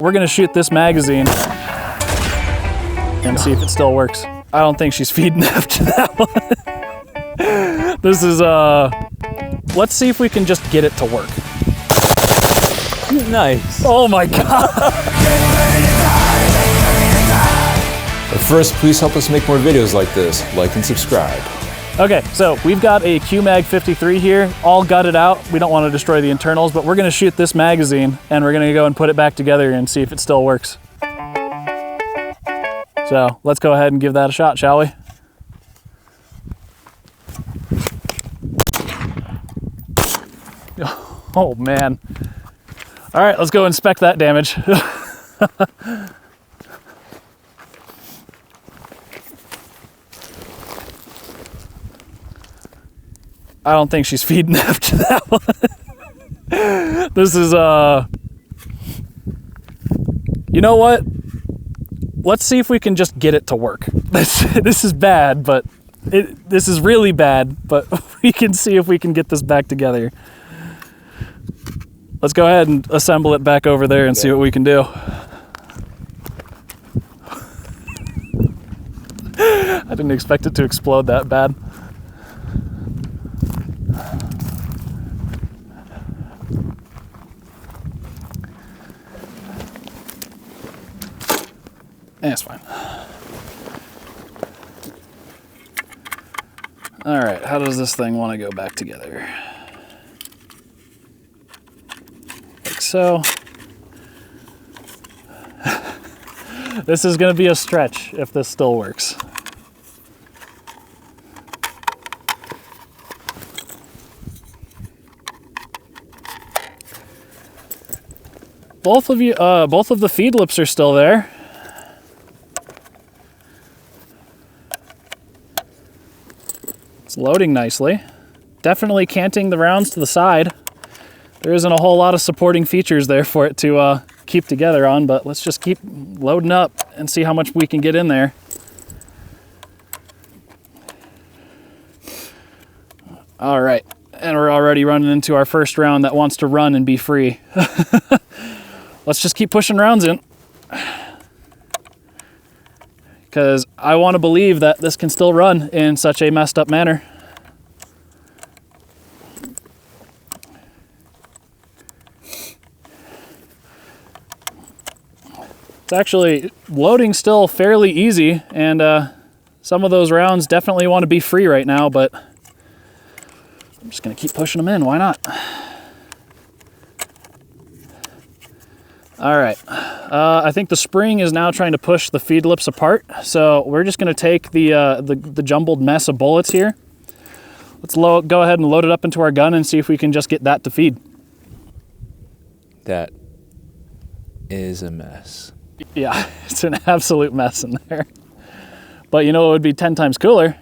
We're gonna shoot this magazine and see if it still works. I don't think she's feeding after that one. This is, let's see if we can just get it to work. Nice. Oh my God. But first, please help us make more videos like this. Like and subscribe. Okay, so we've got a QMag 53 here, all gutted out. We don't want to destroy the internals, but we're gonna shoot this magazine and we're gonna go and put it back together and see if it still works. So let's go ahead and give that a shot, shall we? Oh man. All right, let's go inspect that damage. I don't think she's feeding after that one. This is, you know what? Let's see if we can just get it to work. This is bad, but this is really bad, but we can see if we can get this back together. Let's go ahead and assemble it back over there and see what we can do. I didn't expect it to explode that bad. Yeah, it's fine. All right, how does this thing want to go back together? Like so. This is going to be a stretch if this still works. Both of the feed lips are still there. It's loading nicely. Definitely canting the rounds to the side. There isn't a whole lot of supporting features there for it to keep together on, but let's just keep loading up and see how much we can get in there. All right, and we're already running into our first round that wants to run and be free. Let's just keep pushing rounds in, because I want to believe that this can still run in such a messed up manner. It's actually loading still fairly easy, and some of those rounds definitely want to be free right now, but I'm just going to keep pushing them in. Why not? All right, I think the spring is now trying to push the feed lips apart, so we're just going to take the jumbled mess of bullets here. Let's go ahead and load it up into our gun and see if we can just get that to feed. That is a mess. Yeah, it's an absolute mess in there. But you know what would be 10 times cooler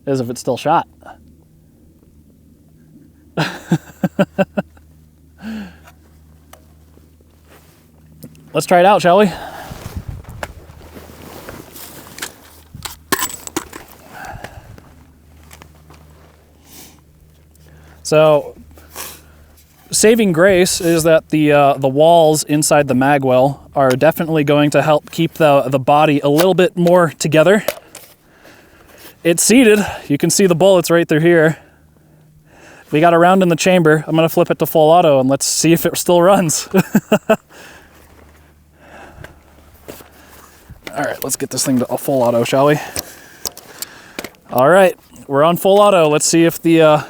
is if it's still shot. Let's try it out, shall we? So, saving grace is that the walls inside the mag well are definitely going to help keep the body a little bit more together. It's seated. You can see the bullets right through here. We got a round in the chamber. I'm going to flip it to full auto and let's see if it still runs. All right, let's get this thing to a full auto, shall we? All right, we're on full auto. Let's see if the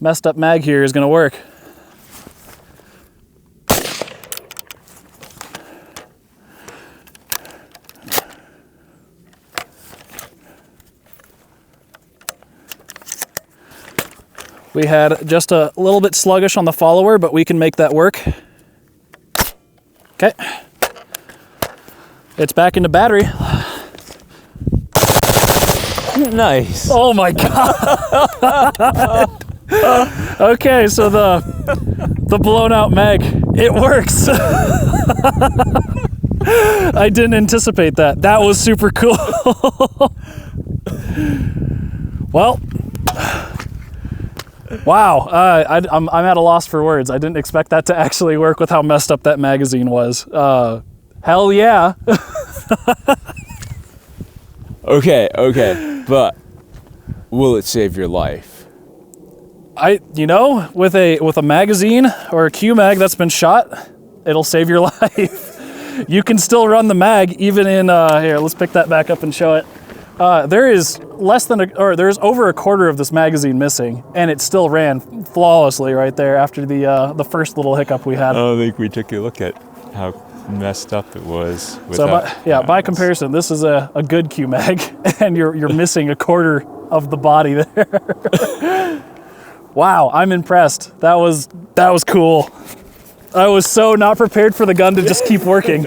messed up mag here is going to work. We had just a little bit sluggish on the follower, but we can make that work. Okay. It's back into battery. Nice. Oh my God. Okay, so the blown out mag, it works. I didn't anticipate that. That was super cool. Well, Wow, I'm at a loss for words. I didn't expect that to actually work with how messed up that magazine was. Hell yeah. Okay, but will it save your life? With a magazine or a Q-mag that's been shot, it'll save your life. You can still run the mag even in, here, let's pick that back up and show it. There's over a quarter of this magazine missing, and it still ran flawlessly right there after the first little hiccup we had. I don't think we took a look at how messed up it was. By comparison, this is a good Q-mag, and you're missing a quarter of the body there. Wow, I'm impressed. That was cool. I was so not prepared for the gun to just keep working.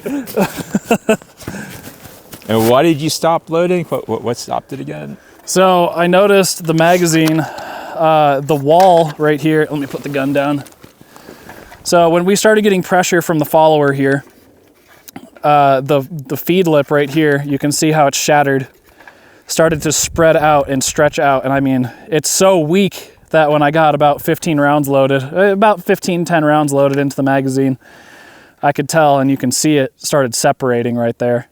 And why did you stop loading? What stopped it again? So I noticed the magazine, the wall right here. Let me put the gun down. So when we started getting pressure from the follower here, the feed lip right here, you can see how it's shattered, started to spread out and stretch out. And I mean, it's so weak that when I got about 10 rounds loaded into the magazine, I could tell, and you can see it started separating right there.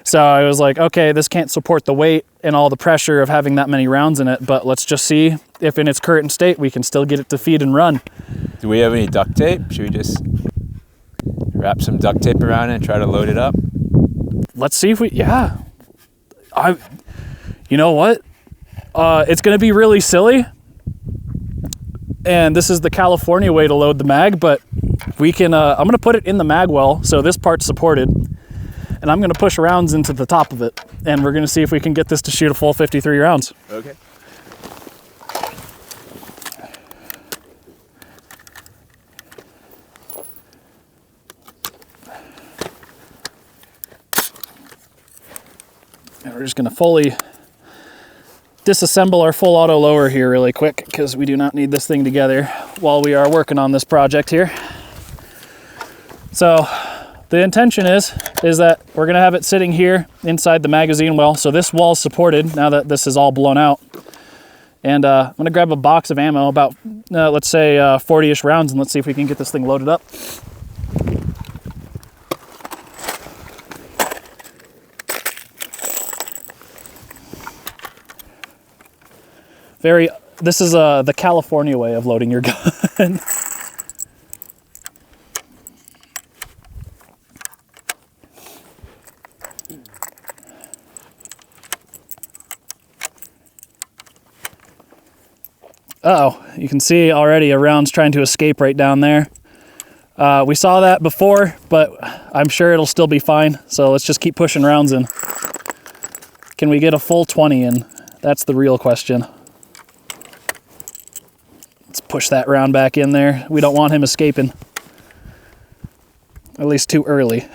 So I was like, okay, this can't support the weight and all the pressure of having that many rounds in it, but let's just see if in its current state we can still get it to feed and run. Do we have any duct tape? Should we just wrap some duct tape around it and try to load it up? Let's see if you know what? It's going to be really silly, and this is the California way to load the mag, but we can, I'm going to put it in the mag well, so this part's supported, and I'm going to push rounds into the top of it, and we're going to see if we can get this to shoot a full 53 rounds. Okay. And we're just going to fully disassemble our full auto lower here really quick, because we do not need this thing together while we are working on this project here. So the intention is that we're going to have it sitting here inside the magazine well. So this wall's supported now that this is all blown out. And I'm going to grab a box of ammo, about, let's say 40-ish rounds, and let's see if we can get this thing loaded up. This is the California way of loading your gun. Uh-oh, you can see already a round's trying to escape right down there. We saw that before, but I'm sure it'll still be fine. So let's just keep pushing rounds in. Can we get a full 20 in? That's the real question. Let's push that round back in there. We don't want him escaping. At least too early.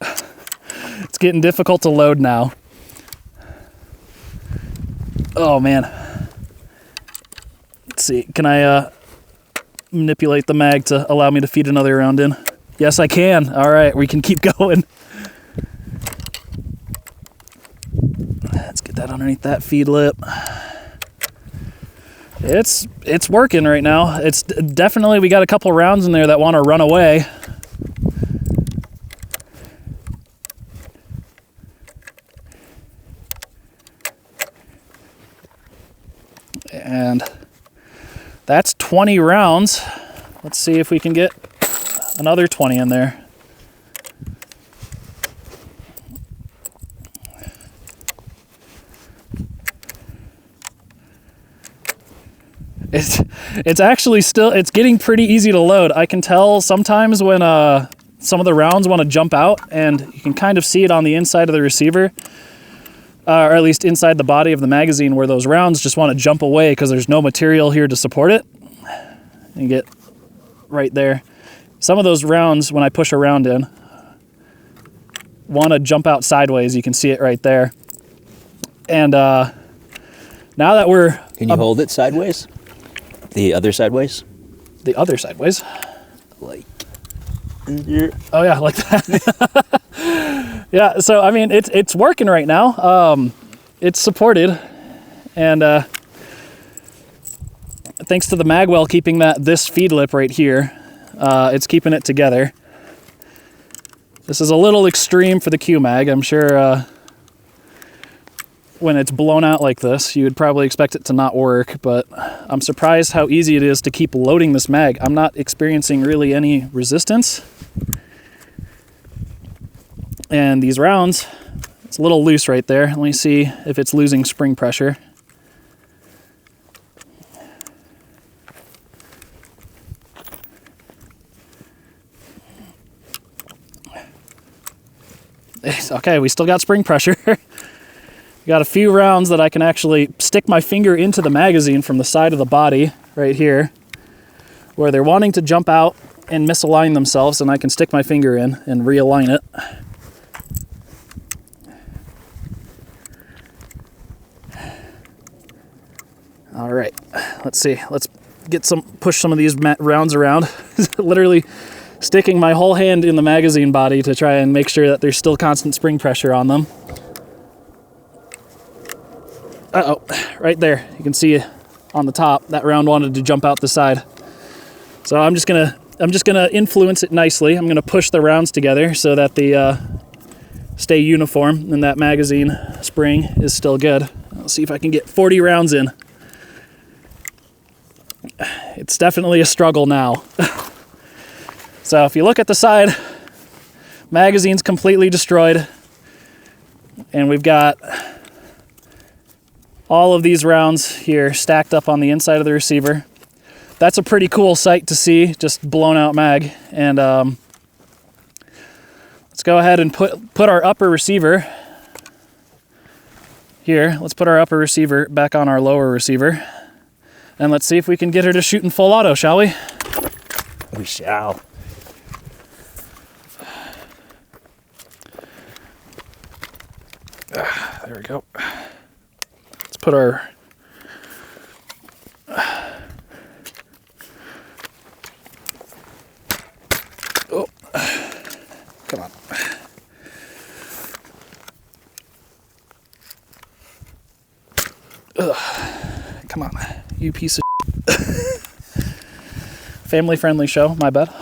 It's getting difficult to load now. Oh man. Let's see, can I manipulate the mag to allow me to feed another round in? Yes, I can. All right, we can keep going. Let's get that underneath that feed lip. It's working right now. It's definitely, we got a couple rounds in there that want to run away. And that's 20 rounds. Let's see if we can get another 20 in there. It's actually still, it's getting pretty easy to load. I can tell sometimes when some of the rounds want to jump out, and you can kind of see it on the inside of the receiver, or at least inside the body of the magazine, where those rounds just want to jump away because there's no material here to support it. You get right there. Some of those rounds, when I push a round in, want to jump out sideways. You can see it right there. And now that we're... Can you hold it sideways? The other sideways? The other sideways? Like... Oh yeah, like that. Yeah, so I mean, it's working right now. it's supported, and thanks to the magwell keeping this feed lip right here, it's keeping it together. This is a little extreme for the Q-mag. I'm sure when it's blown out like this, you would probably expect it to not work, but I'm surprised how easy it is to keep loading this mag. I'm not experiencing really any resistance. And these rounds, it's a little loose right there. Let me see if it's losing spring pressure. Okay, we still got spring pressure. Got a few rounds that I can actually stick my finger into the magazine from the side of the body right here, where they're wanting to jump out and misalign themselves, and I can stick my finger in and realign it. All right, let's see. Let's push some of these rounds around. Literally sticking my whole hand in the magazine body to try and make sure that there's still constant spring pressure on them. Uh-oh, right there. You can see on the top, that round wanted to jump out the side. So I'm just gonna influence it nicely. I'm gonna push the rounds together so that they stay uniform and that magazine spring is still good. I'll see if I can get 40 rounds in. It's definitely a struggle now. So if you look at the side, magazine's completely destroyed, and we've got all of these rounds here stacked up on the inside of the receiver. That's a pretty cool sight to see, just blown out mag. And let's go ahead and put our upper receiver here. Let's put our upper receiver back on our lower receiver, and let's see if we can get her to shoot in full auto, shall we? We shall. There we go. Let's put our oh, come on. Ugh. Come on, you piece of family-friendly show, my bad.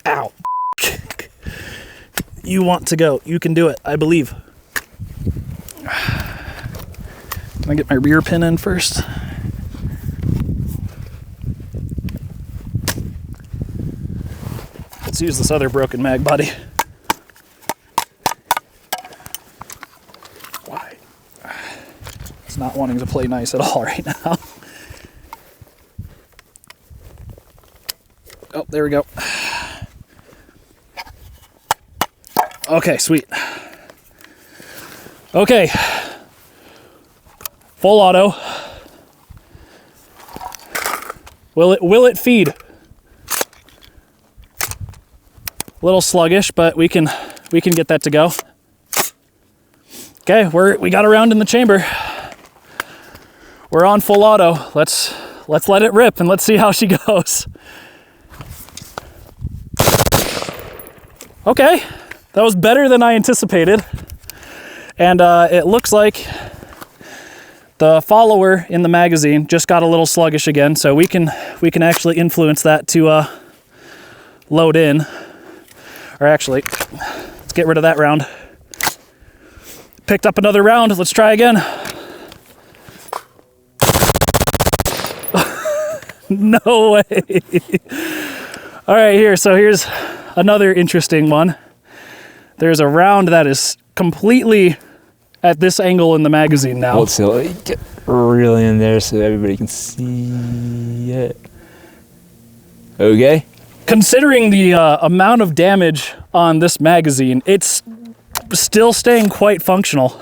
Ow. You want to go. You can do it. I believe. Can I get my rear pin in first? Let's use this other broken mag body. Why? It's not wanting to play nice at all right now. Oh, there we go. Okay, sweet. Okay. Full auto. Will it feed? A little sluggish, but we can get that to go. Okay, we got a round in the chamber. We're on full auto. Let's let it rip and let's see how she goes. Okay. That was better than I anticipated, and it looks like the follower in the magazine just got a little sluggish again, so we can actually influence that to load in. Or actually, let's get rid of that round. Picked up another round. Let's try again. No way. All right, here's another interesting one. There's a round that is completely at this angle in the magazine now. Hold still. Get really in there so everybody can see it. Okay. Considering the amount of damage on this magazine, it's still staying quite functional.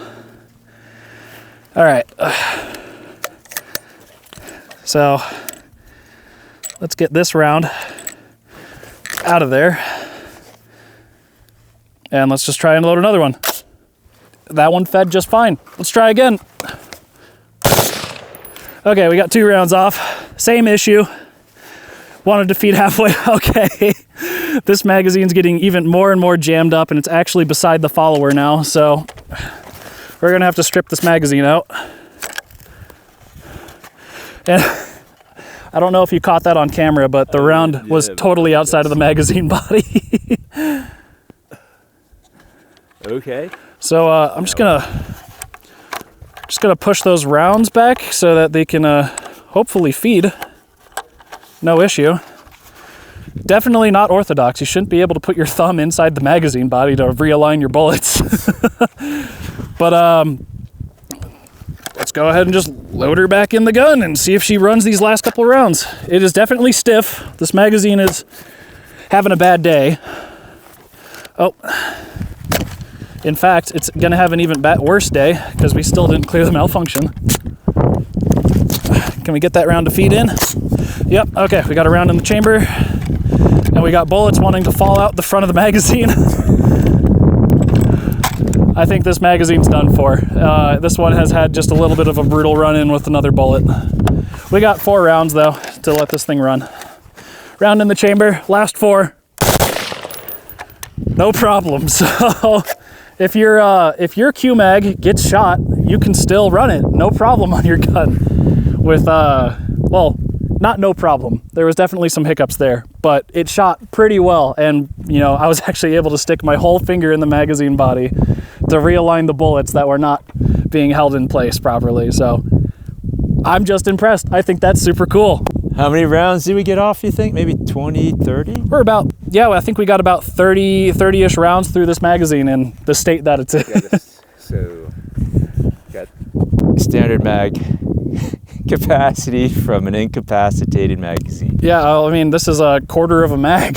All right. So let's get this round out of there. And let's just try and load another one. That one fed just fine. Let's try again. Okay, we got 2 rounds off. Same issue. Wanted to feed halfway. Okay. This magazine's getting even more and more jammed up, and it's actually beside the follower now, so we're going to have to strip this magazine out. And I don't know if you caught that on camera, but the round was totally outside of the magazine body. Okay. So I'm just gonna push those rounds back so that they can hopefully feed. No issue. Definitely not orthodox. You shouldn't be able to put your thumb inside the magazine body to realign your bullets. But let's go ahead and just load her back in the gun and see if she runs these last couple rounds. It is definitely stiff. This magazine is having a bad day. Oh. In fact, it's going to have an even worse day because we still didn't clear the malfunction. Can we get that round to feed in? Yep, okay, we got a round in the chamber. And we got bullets wanting to fall out the front of the magazine. I think this magazine's done for. This one has had just a little bit of a brutal run-in with another bullet. We got 4 rounds, though, to let this thing run. Round in the chamber, last 4. No problem. So if your QMag gets shot, you can still run it. No problem on your gun. With, well, not no problem. There was definitely some hiccups there, but it shot pretty well. And, you know, I was actually able to stick my whole finger in the magazine body to realign the bullets that were not being held in place properly. So I'm just impressed. I think that's super cool. How many rounds did we get off, you think? Maybe 20, 30? We're about, yeah, I think we got about 30-ish rounds through this magazine in the state that it's in. So, got standard mag capacity from an incapacitated magazine. Yeah, I mean, this is a quarter of a mag.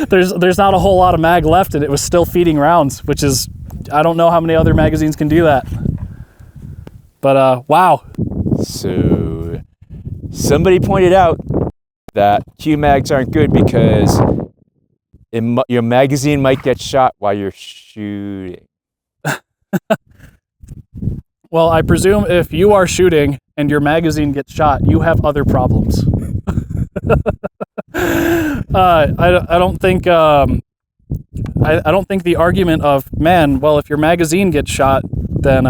There's not a whole lot of mag left, and it was still feeding rounds, which is, I don't know how many other magazines can do that. But, wow. So, somebody pointed out that QMags aren't good because your magazine might get shot while you're shooting. Well, I presume if you are shooting and your magazine gets shot, you have other problems. I don't think I don't think the argument of, man, well, if your magazine gets shot, then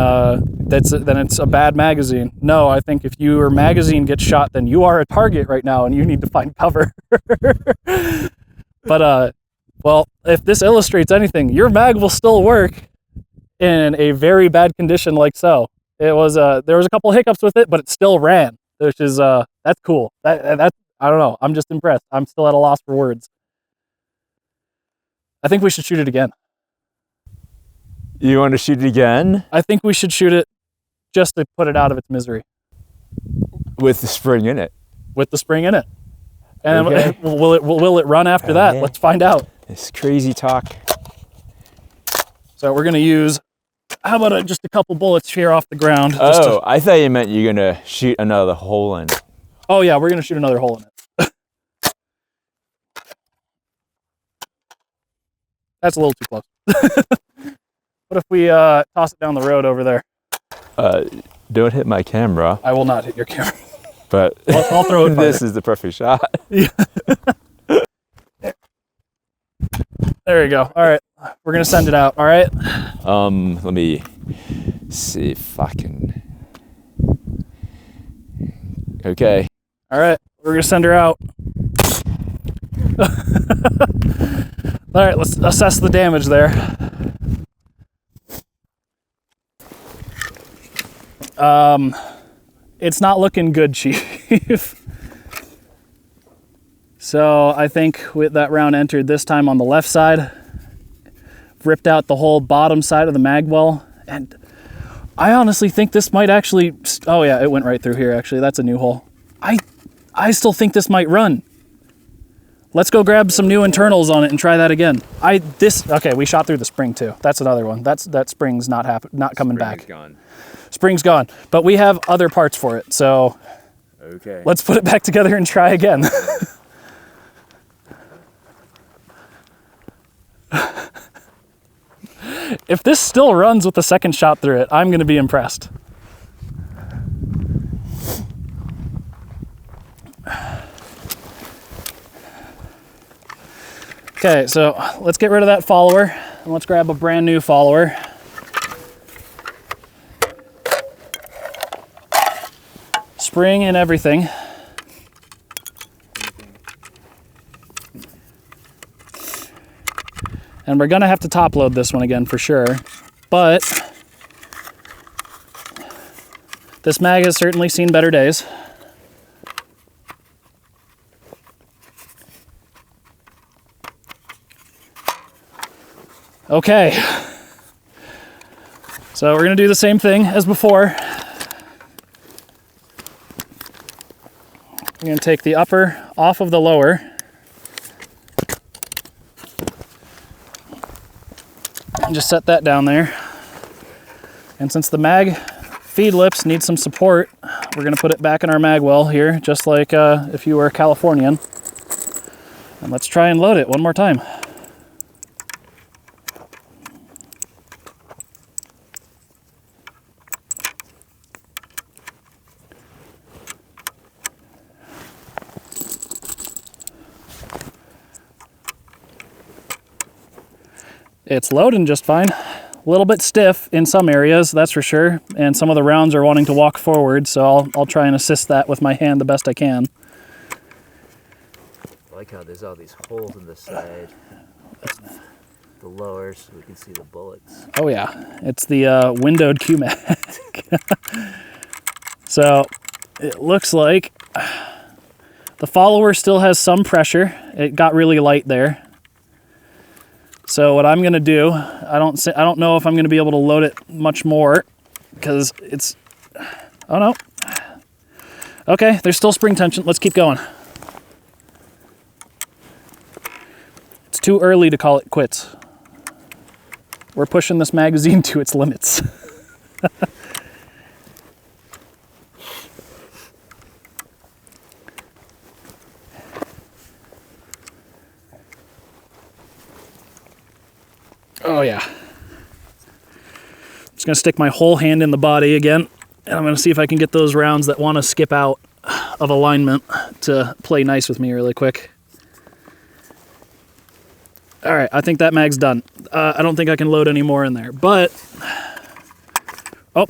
it's a bad magazine. No, I think if your magazine gets shot, then you are a target right now and you need to find cover. But well, if this illustrates anything, your mag will still work in a very bad condition like so. It was there was a couple hiccups with it, but it still ran, which is that's cool. That I don't know. I'm just impressed. I'm still at a loss for words. I think we should shoot it again. You want to shoot it again? I think we should shoot it just to put it out of its misery. With the spring in it. With the spring in it. And okay. will it run after that? Let's find out. This crazy talk. So we're going to use, how about just a couple bullets here off the ground? Oh, I thought you meant you're going to shoot another hole in it. Oh yeah, we're going to shoot another hole in it. That's a little too close. What if we toss it down the road over there? Don't hit my camera. I will not hit your camera. But I'll throw it. This is the perfect shot. Yeah. There you go. All right, we're gonna send it out. All right. Let me see if I can. Okay. All right, we're gonna send her out. All right, let's assess the damage there. It's not looking good, Chief. So I think with that round entered this time on the left side, ripped out the whole bottom side of the mag well, and I honestly think this might actually, oh yeah, it went right through here actually. That's a new hole. I still think this might run. Let's go grab some new internals on it and try that again. Okay, we shot through the spring too. That's another one. That spring's not coming back. Gone. Spring's gone, but we have other parts for it. So okay. Let's put it back together and try again. If this still runs with the second shot through it, I'm going to be impressed. Okay, so let's get rid of that follower and let's grab a brand new follower. Spring and everything. And we're gonna have to top load this one again for sure, but this mag has certainly seen better days. Okay, so we're gonna do the same thing as before. I'm gonna take the upper off of the lower. And just set that down there. And since the mag feed lips need some support, we're gonna put it back in our mag well here, just like if you were a Californian. And let's try and load it one more time. It's loading just fine. A little bit stiff in some areas, that's for sure, and some of the rounds are wanting to walk forward, so I'll try and assist that with my hand the best I can. I like how there's all these holes in the side, the lower, so we can see the bullets. Oh yeah, it's the windowed Q-mag. So it looks like the follower still has some pressure. It got really light there. So what I'm gonna do, I don't know if I'm gonna be able to load it much more because it's, oh no. Okay, there's still spring tension. Let's keep going. It's too early to call it quits. We're pushing this magazine to its limits. Oh yeah. I'm just gonna stick my whole hand in the body again, and I'm gonna see if I can get those rounds that want to skip out of alignment to play nice with me really quick. All right, I think that mag's done. I don't think I can load any more in there, but oh,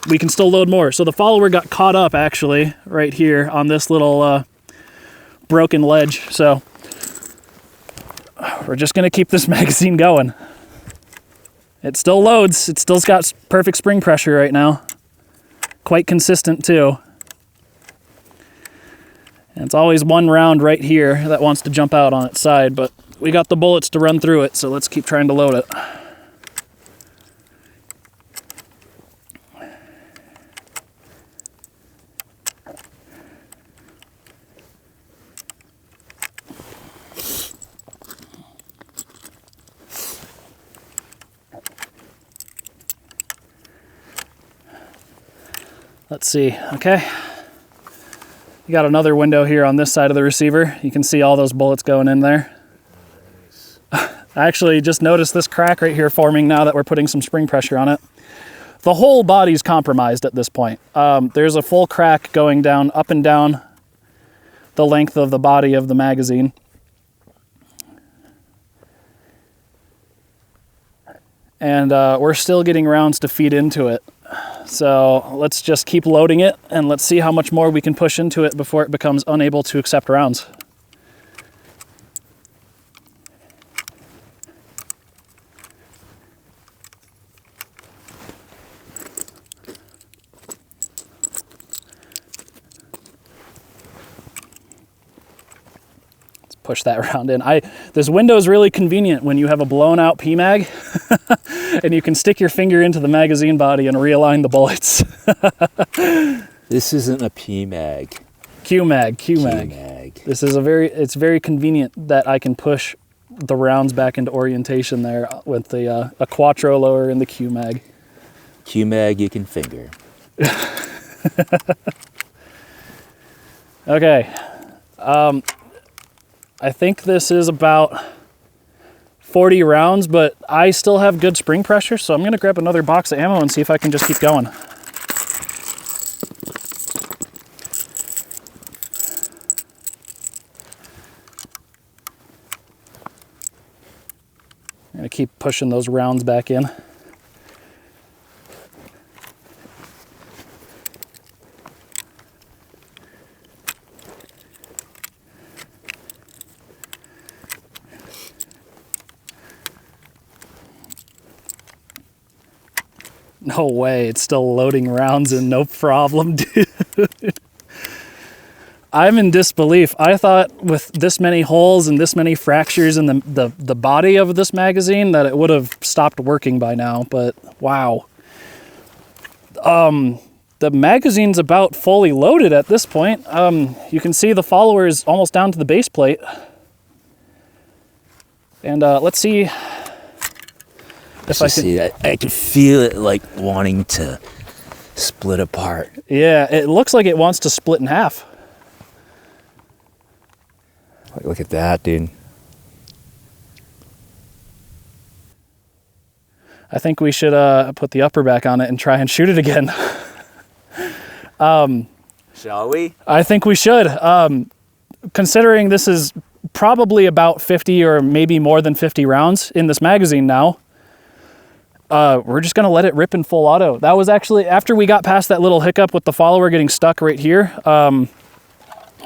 we can still load more. So the follower got caught up actually right here on this little broken ledge. So we're just gonna keep this magazine going. It still loads. It still's got perfect spring pressure right now. Quite consistent too. And it's always one round right here that wants to jump out on its side, but we got the bullets to run through it, so let's keep trying to load it. Let's see, okay. You got another window here on this side of the receiver. You can see all those bullets going in there. I actually just noticed this crack right here forming now that we're putting some spring pressure on it. The whole body's compromised at this point. There's a full crack going down, up and down the length of the body of the magazine. And we're still getting rounds to feed into it. So let's just keep loading it and let's see how much more we can push into it before it becomes unable to accept rounds. Let's push that round in. This window is really convenient when you have a blown out PMag and you can stick your finger into the magazine body and realign the bullets. This isn't a PMag. Q-mag. Q-mag. This is it's very convenient that I can push the rounds back into orientation there with the a Quattro lower in the Q-mag. Q-mag you can finger. Okay. I think this is about 40 rounds, but I still have good spring pressure, so I'm gonna grab another box of ammo and see if I can just keep going. keep pushing those rounds back in. No way, it's still loading rounds in, no problem, dude. I'm in disbelief. I thought with this many holes and this many fractures in the body of this magazine that it would have stopped working by now, but wow. The magazine's about fully loaded at this point. You can see the follower is almost down to the base plate. And let's see if I can see that. I can feel it like wanting to split apart. Yeah, it looks like it wants to split in half. Look at that, dude. I think we should put the upper back on it and try and shoot it again. Shall we? I think we should. Considering this is probably about 50 or maybe more than 50 rounds in this magazine now, we're just gonna let it rip in full auto. That was actually after we got past that little hiccup with the follower getting stuck right here.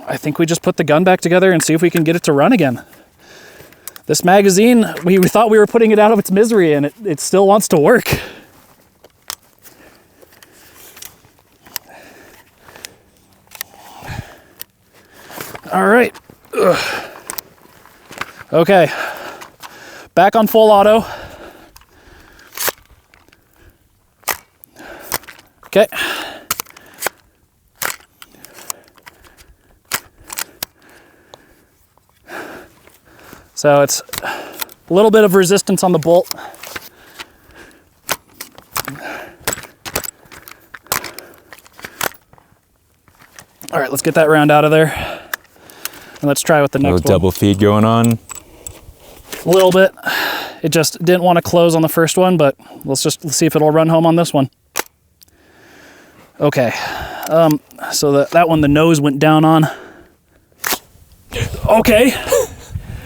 I think we just put the gun back together and see if we can get it to run again. This magazine, we thought we were putting it out of its misery, and it still wants to work. All right. Ugh. Okay. Back on full auto. Okay. So it's a little bit of resistance on the bolt. All right, let's get that round out of there. And let's try with the next one. Double feed going on. A little bit. It just didn't want to close on the first one, but let's see if it'll run home on this one. Okay. So that one, the nose went down on. Okay.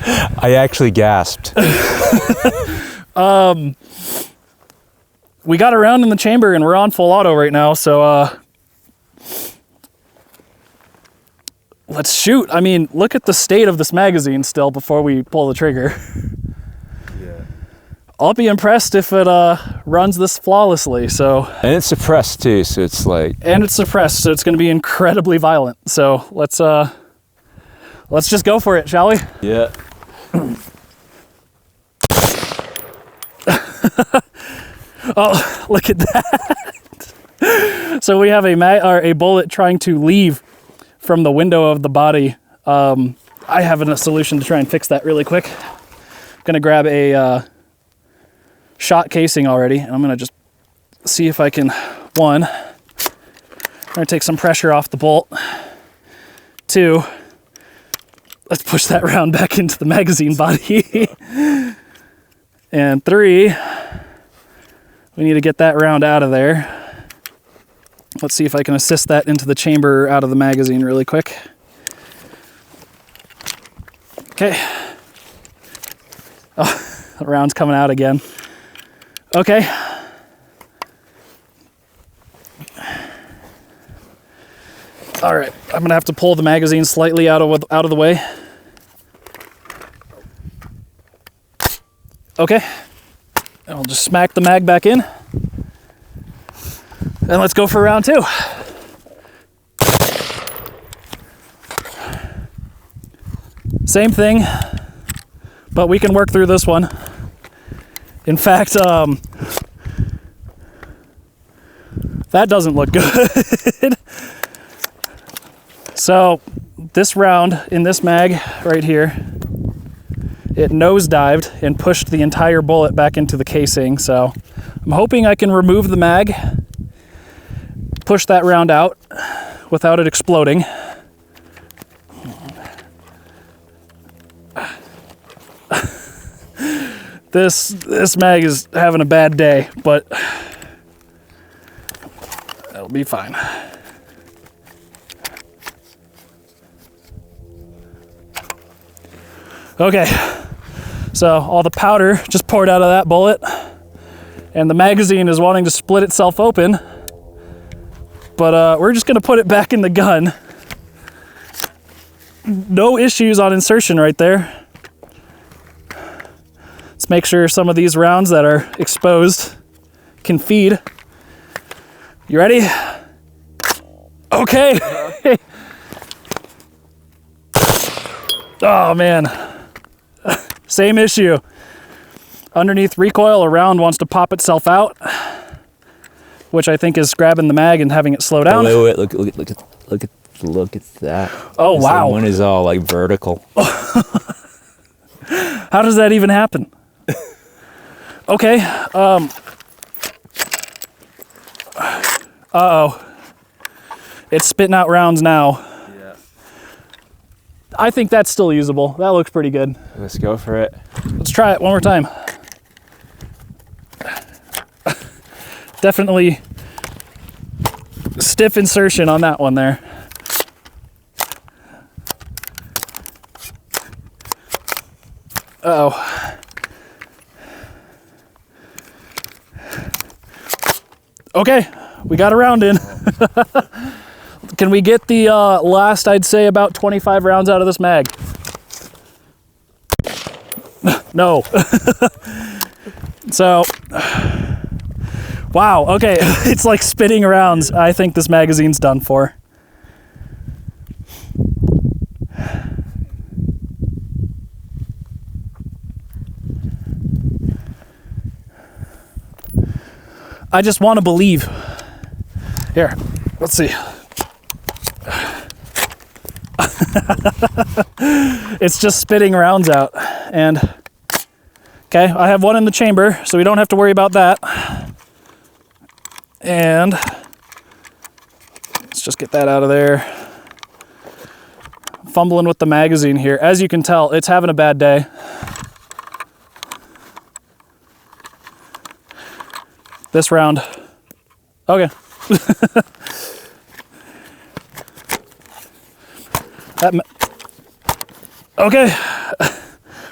I actually gasped. We got around in the chamber and we're on full auto right now, so let's shoot. I mean, look at the state of this magazine still before we pull the trigger. Yeah. I'll be impressed if it runs this flawlessly, so. And it's suppressed too, so it's like. And it's suppressed, so it's gonna be incredibly violent. So let's just go for it, shall we? Yeah. Oh, look at that. So we have a bullet trying to leave from the window of the body. I have a solution to try and fix that really quick. I'm gonna grab a shot casing already, and I'm gonna just see if I can, one, I'm gonna take some pressure off the bolt. Two, let's push that round back into the magazine body. And three, we need to get that round out of there. Let's see if I can assist that into the chamber out of the magazine really quick. Okay. Oh, the round's coming out again. Okay. All right, I'm gonna have to pull the magazine slightly out of the way. Okay, and I'll just smack the mag back in. And let's go for round two. Same thing, but we can work through this one. In fact, that doesn't look good. So this round in this mag right here, it nosedived and pushed the entire bullet back into the casing. So I'm hoping I can remove the mag, push that round out without it exploding. This mag is having a bad day, but that'll be fine. Okay, So all the powder just poured out of that bullet, and the magazine is wanting to split itself open, but we're just gonna put it back in the gun. No issues on insertion right there. Let's make sure some of these rounds that are exposed can feed. You ready? Okay. Oh man. Same issue. Underneath recoil, a round wants to pop itself out, which I think is grabbing the mag and having it slow down. Wait, look at that. Oh, wow. One is all like vertical. How does that even happen? Okay. Uh-oh. It's spitting out rounds now. Yeah. I think that's still usable. That looks pretty good. Let's go for it. Let's try it one more time. Definitely stiff insertion on that one there. Uh-oh. Okay, we got a round in. Can we get the last, I'd say, about 25 rounds out of this mag? No. So, wow, okay. It's like spitting rounds. I think this magazine's done for. I just want to believe. Here, let's see. It's just spitting rounds out. And, okay, I have one in the chamber, so we don't have to worry about that. And let's just get that out of there. Fumbling with the magazine here. As you can tell, it's having a bad day. This round. Okay. Okay.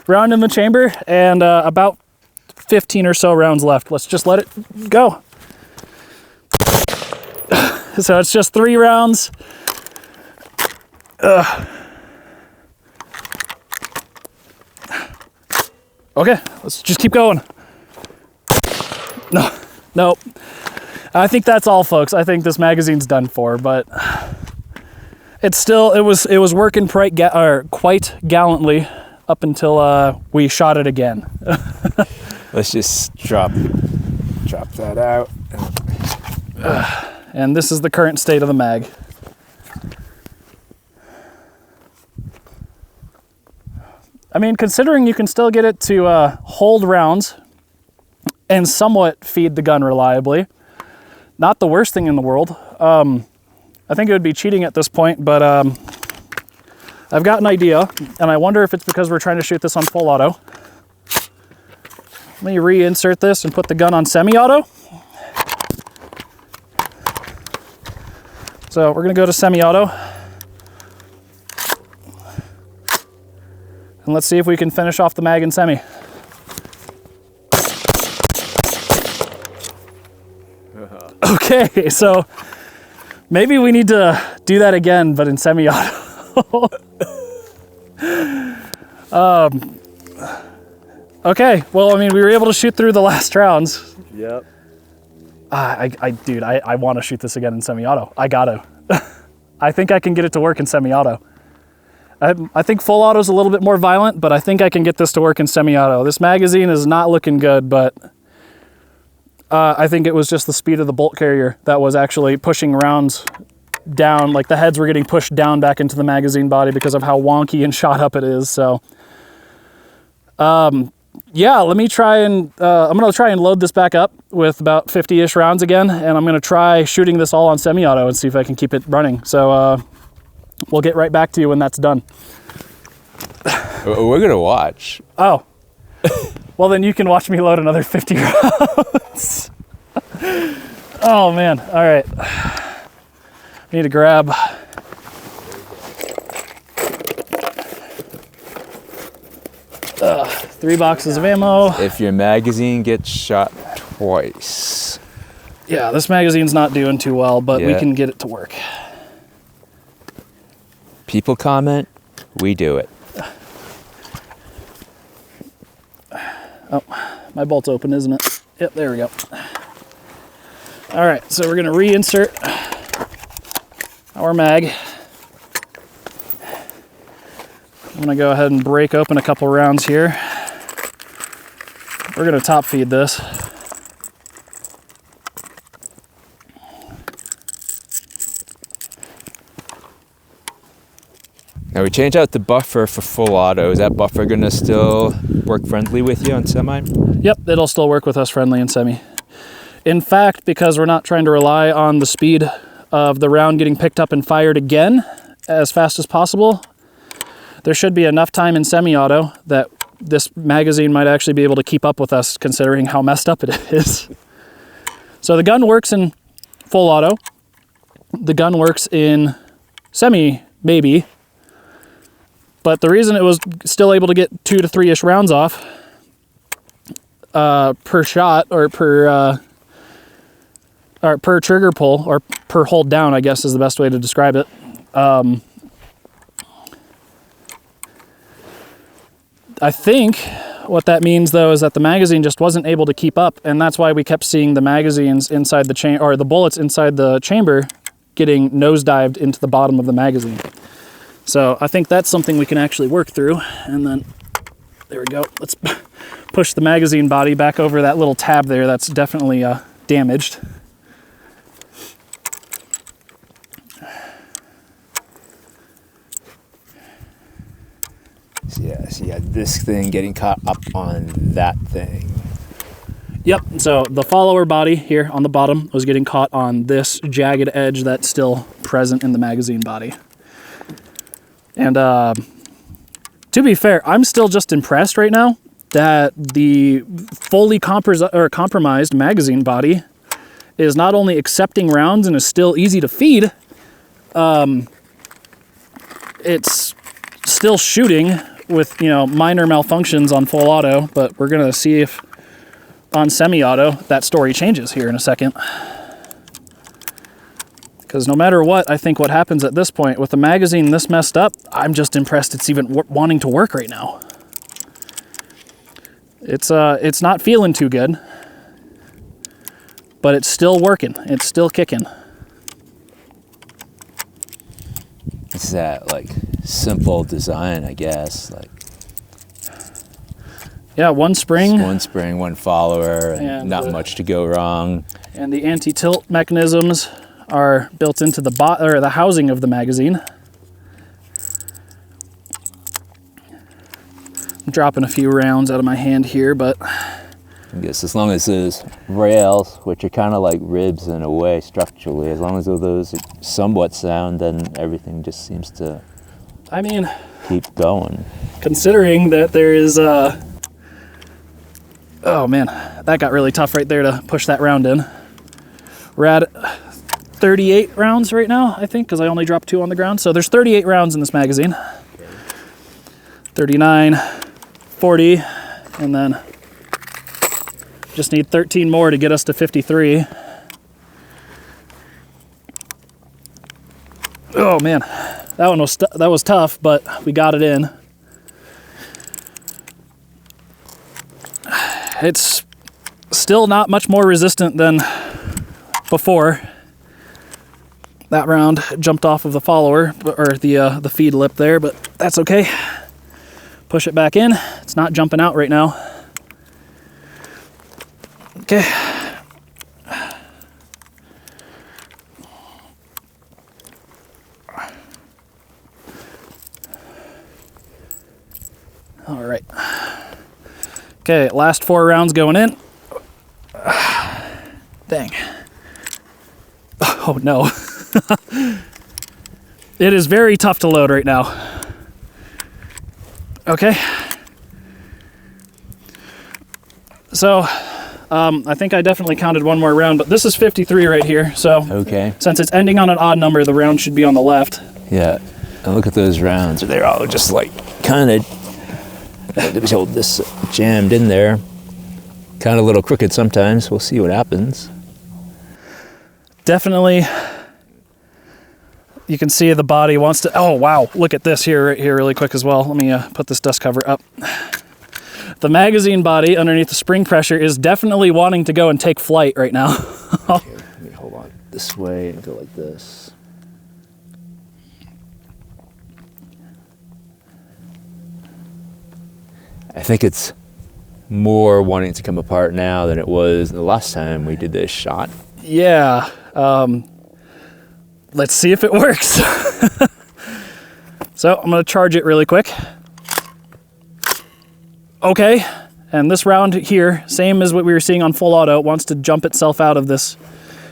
Round in the chamber and about 15 or so rounds left. Let's just let it go. So it's just 3 rounds. Okay, let's just keep going. No. Nope. I think that's all, folks. I think this magazine's done for, but it's still, it was working quite gallantly up until we shot it again. Let's just drop that out. And this is the current state of the mag. I mean, considering you can still get it to hold rounds and somewhat feed the gun reliably, not the worst thing in the world. I think it would be cheating at this point, but I've got an idea, and I wonder if it's because we're trying to shoot this on full auto. Let me reinsert this and put the gun on semi-auto. So we're gonna go to semi-auto. And let's see if we can finish off the mag in semi. Okay, so maybe we need to do that again, but in semi-auto. Okay, well, I mean, we were able to shoot through the last rounds. Yep. Dude, I want to shoot this again in semi-auto. I gotta. I think I can get it to work in semi-auto. I think full auto is a little bit more violent, but I think I can get this to work in semi-auto. This magazine is not looking good, but I think it was just the speed of the bolt carrier that was actually pushing rounds down. Like the heads were getting pushed down back into the magazine body because of how wonky and shot up it is. So, yeah, let me try and, I'm going to try and load this back up with about 50-ish rounds again. And I'm going to try shooting this all on semi-auto and see if I can keep it running. So, we'll get right back to you when that's done. We're gonna watch. Oh. Well, then you can watch me load another 50 rounds. Oh, man. All right. Need to grab. 3 boxes of ammo. If your magazine gets shot twice. Yeah, this magazine's not doing too well, but we Yeah. can get it to work. People comment, we do it. Oh, my bolt's open, isn't it? Yep, there we go. All right, so we're gonna reinsert our mag. I'm gonna go ahead and break open a couple rounds here. We're gonna top feed this. Now we change out the buffer for full auto. Is that buffer gonna still work friendly with you on semi? Yep, it'll still work with us friendly and semi. In fact, because we're not trying to rely on the speed of the round getting picked up and fired again as fast as possible, there should be enough time in semi-auto that this magazine might actually be able to keep up with us considering how messed up it is. So the gun works in full auto. The gun works in semi, maybe. But the reason it was still able to get 2 to 3-ish rounds off per shot or per trigger pull or per hold down, I guess is the best way to describe it. I think what that means though is that the magazine just wasn't able to keep up, and that's why we kept seeing the magazines inside the chamber, or the bullets inside the chamber, getting nosedived into the bottom of the magazine. So I think that's something we can actually work through. And then, there we go. Let's push the magazine body back over that little tab there that's definitely damaged. So yeah, this thing getting caught up on that thing. Yep, so the follower body here on the bottom was getting caught on this jagged edge that's still present in the magazine body. And to be fair, I'm still just impressed right now that the fully compromised magazine body is not only accepting rounds and is still easy to feed, it's still shooting with, minor malfunctions on full auto, but we're gonna see if on semi-auto that story changes here in a second. Because no matter what, I think what happens at this point, with the magazine this messed up, I'm just impressed it's even wanting to work right now. It's not feeling too good, but it's still working. It's still kicking. It's that simple design, I guess. Yeah, one spring. One spring, one follower, and not much to go wrong. And the anti-tilt mechanisms are built into the housing of the magazine. I'm dropping a few rounds out of my hand here, but I guess as long as those rails, which are kind of like ribs in a way structurally, as long as those are somewhat sound, then everything just seems to keep going. Considering that there is oh man, that got really tough right there to push that round in. We're at 38 rounds right now, I think, because I only dropped 2 on the ground. So there's 38 rounds in this magazine. 39, 40, and then just need 13 more to get us to 53. Oh man, that was tough, but we got it in. It's still not much more resistant than before. That round jumped off of the follower, or the feed lip there, but that's okay. Push it back in. It's not jumping out right now. Okay. All right. Okay, last 4 rounds going in. Dang. Oh no. It is very tough to load right now. Okay. So, I think I definitely counted one more round, but this is 53 right here. So, Okay. since it's ending on an odd number, the round should be on the left. Yeah. And look at those rounds. They're all just kind of So this jammed in there. Kind of a little crooked sometimes. We'll see what happens. Definitely, you can see the body wants to, oh wow, look at this here really quick as well. Let me put this dust cover up. The magazine body underneath the spring pressure is definitely wanting to go and take flight right now. Okay, let me hold on this way and go like this. I think it's more wanting to come apart now than it was the last time we did this shot. Yeah, let's see if it works. So I'm gonna charge it really quick. Okay, and this round here, same as what we were seeing on full auto, wants to jump itself out of this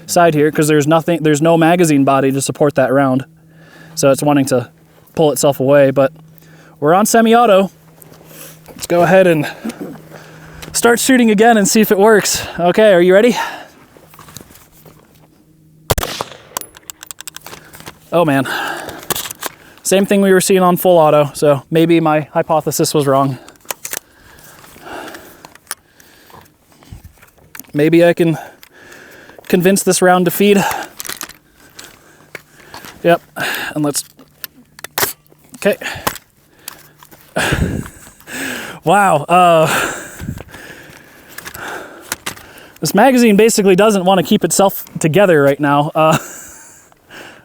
side here because there's no magazine body to support that round. So it's wanting to pull itself away, but we're on semi-auto. Let's go ahead and start shooting again and see if it works. Okay, are you ready? Oh man. Same thing we were seeing on full auto, so maybe my hypothesis was wrong. Maybe I can convince this round to feed. Yep, and let's, okay. Wow, this magazine basically doesn't want to keep itself together right now.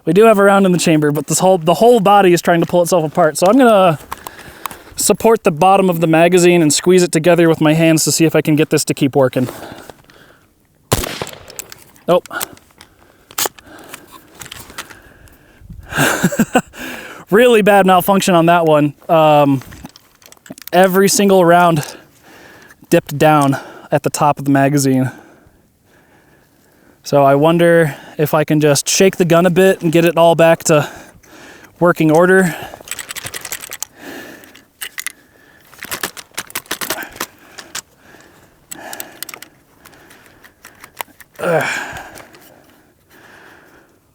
We do have a round in the chamber, but the whole body is trying to pull itself apart. So I'm gonna support the bottom of the magazine and squeeze it together with my hands to see if I can get this to keep working. Nope. Really bad malfunction on that one. Every single round dipped down at the top of the magazine. So I wonder if I can just shake the gun a bit and get it all back to working order.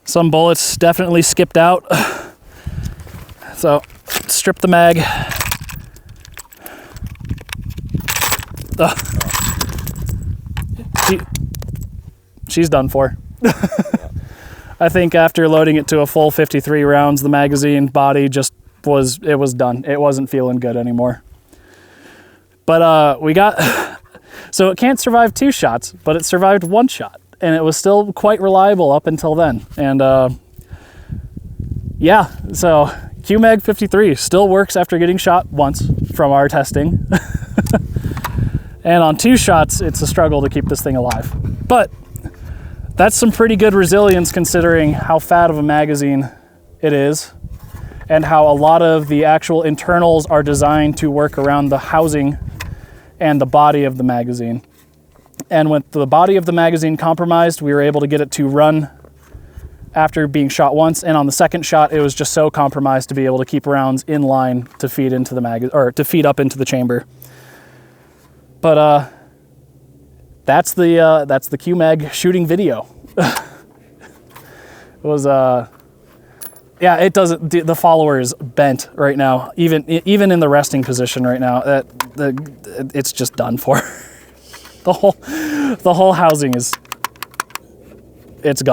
Some bullets definitely skipped out. So strip the mag. She's done for. I think after loading it to a full 53 rounds, the magazine body just was done. It wasn't feeling good anymore. But we got, so it can't survive 2 shots, but it survived 1 shot. And it was still quite reliable up until then. And yeah, so QMag 53 still works after getting shot once from our testing. And on 2 shots, it's a struggle to keep this thing alive. But that's some pretty good resilience considering how fat of a magazine it is and how a lot of the actual internals are designed to work around the housing and the body of the magazine. And with the body of the magazine compromised, we were able to get it to run after being shot once. And on the second shot, it was just so compromised to be able to keep rounds in line to feed into the or to feed up into the chamber. But that's the QMag shooting video. It was yeah, it doesn't. The follower is bent right now, even in the resting position right now. It's just done for. The whole housing is, it's gone.